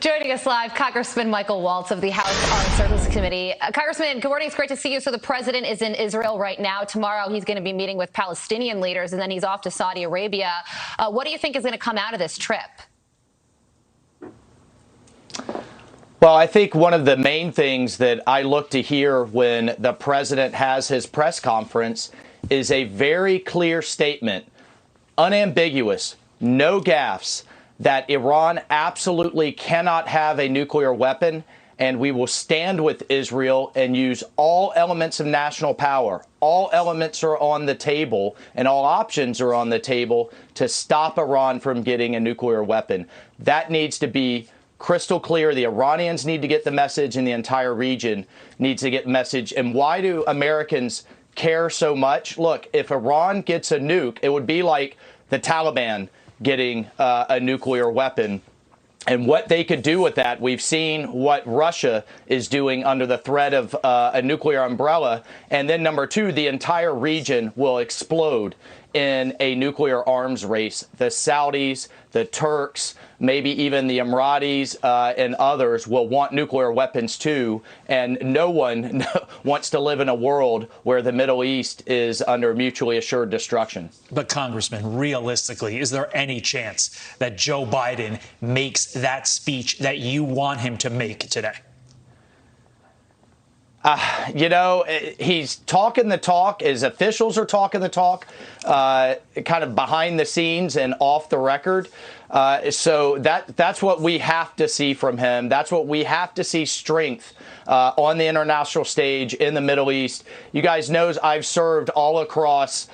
Joining us live, Congressman Michael Waltz of the House Armed Services Committee. Congressman, good morning. It's great to see you. So the president is in Israel right now. Tomorrow he's going to be meeting with Palestinian leaders, and then he's off to Saudi Arabia. What do you think is going to come out of this trip? Well, I think one of the main things that I look to hear when the president has his press conference is a very clear statement, unambiguous, no gaffes, that Iran absolutely cannot have a nuclear weapon, and we will stand with Israel and use all elements of national power. All elements are on the table and all options are on the table to stop Iran from getting a nuclear weapon. That needs to be crystal clear. The Iranians need to get the message, and the entire region needs to get the message. And why do Americans care so much? Look, if Iran gets a nuke, it would be like the Taliban getting a nuclear weapon. And what they could do with that, we've seen what Russia is doing under the threat of a nuclear umbrella. And then number two, the entire region will explode in a nuclear arms race. The Saudis, the Turks, maybe even the Emiratis and others will want nuclear weapons too. And no one wants to live in a world where the Middle East is under mutually assured destruction. But Congressman, realistically, is there any chance that Joe Biden makes that speech that you want him to make today? He's talking the talk. His officials are talking the talk, kind of behind the scenes and off the record. So that's what we have to see from him. That's what we have to see, strength on the international stage in the Middle East. You guys know I've served all across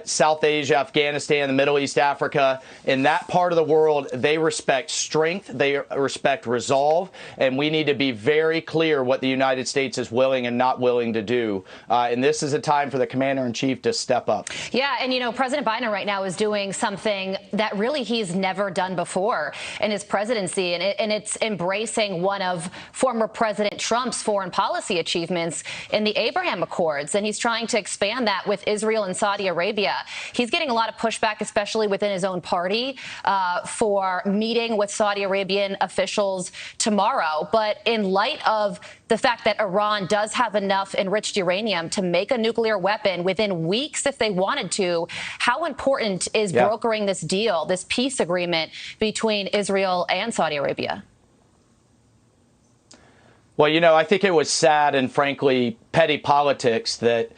South Asia, Afghanistan, the Middle East, Africa. In that part of the world, they respect strength. They respect resolve. And we need to be very clear what the United States is willing and not willing to do. And this is a time for the commander-in-chief to step up. Yeah, and President Biden right now is doing something that really he's never done before in his presidency, and it's embracing one of former President Trump's foreign policy achievements in the Abraham Accords, and he's trying to expand that with Israel and Saudi Arabia. He's getting a lot of pushback, especially within his own party, for meeting with Saudi Arabian officials tomorrow. But in light of the fact that Iran does have enough enriched uranium to make a nuclear weapon within weeks if they wanted to, how important is brokering this deal, this peace agreement between Israel and Saudi Arabia? Well, I think it was sad and frankly petty politics that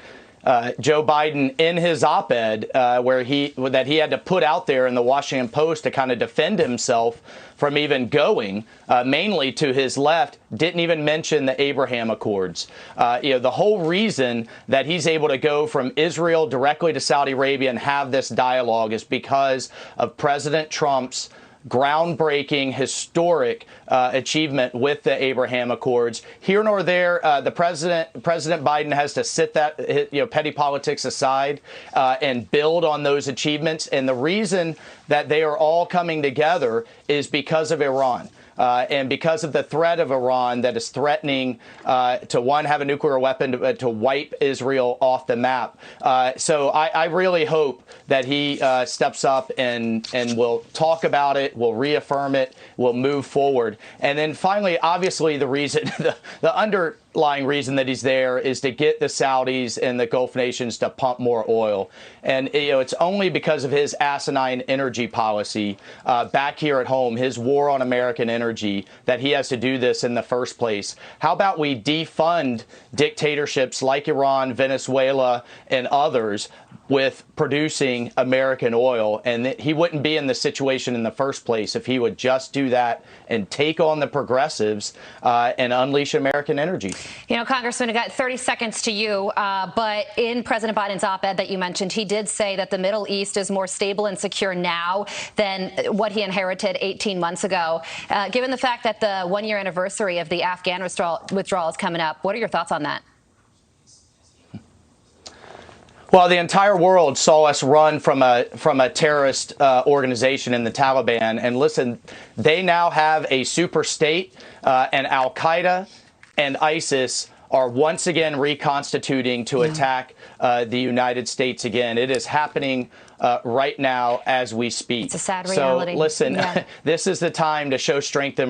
Joe Biden, in his op-ed, that he had to put out there in the Washington Post to kind of defend himself from even going, mainly to his left, didn't even mention the Abraham Accords. The whole reason that he's able to go from Israel directly to Saudi Arabia and have this dialogue is because of President Trump's groundbreaking, historic achievement with the Abraham Accords. Here nor there, President Biden has to sit that petty politics aside and build on those achievements. And the reason that they are all coming together is because of Iran. And because of the threat of Iran that is threatening to, one, have a nuclear weapon, to wipe Israel off the map. So I really hope that he steps up and will talk about it, will reaffirm it, will move forward. And then finally, obviously, the reason, the underlying reason that he's there is to get the Saudis and the Gulf nations to pump more oil. And, it's only because of his asinine energy policy back here at home, his war on American energy, that he has to do this in the first place. How about we defund dictatorships like Iran, Venezuela, and others with producing American oil? And he wouldn't be in the situation in the first place if he would just do that and take on the progressives and unleash American energy. Congressman, I got 30 seconds to you, but in President Biden's op-ed that you mentioned, he did say that the Middle East is more stable and secure now than what he inherited 18 months ago. Given the fact that the one-year anniversary of the Afghan withdrawal is coming up, what are your thoughts on that? Well, the entire world saw us run from a terrorist organization in the Taliban. And listen, they now have a super state, and Al-Qaeda and ISIS are once again reconstituting to attack the United States again. It is happening right now as we speak. It's a sad reality. So listen, this is the time to show strength and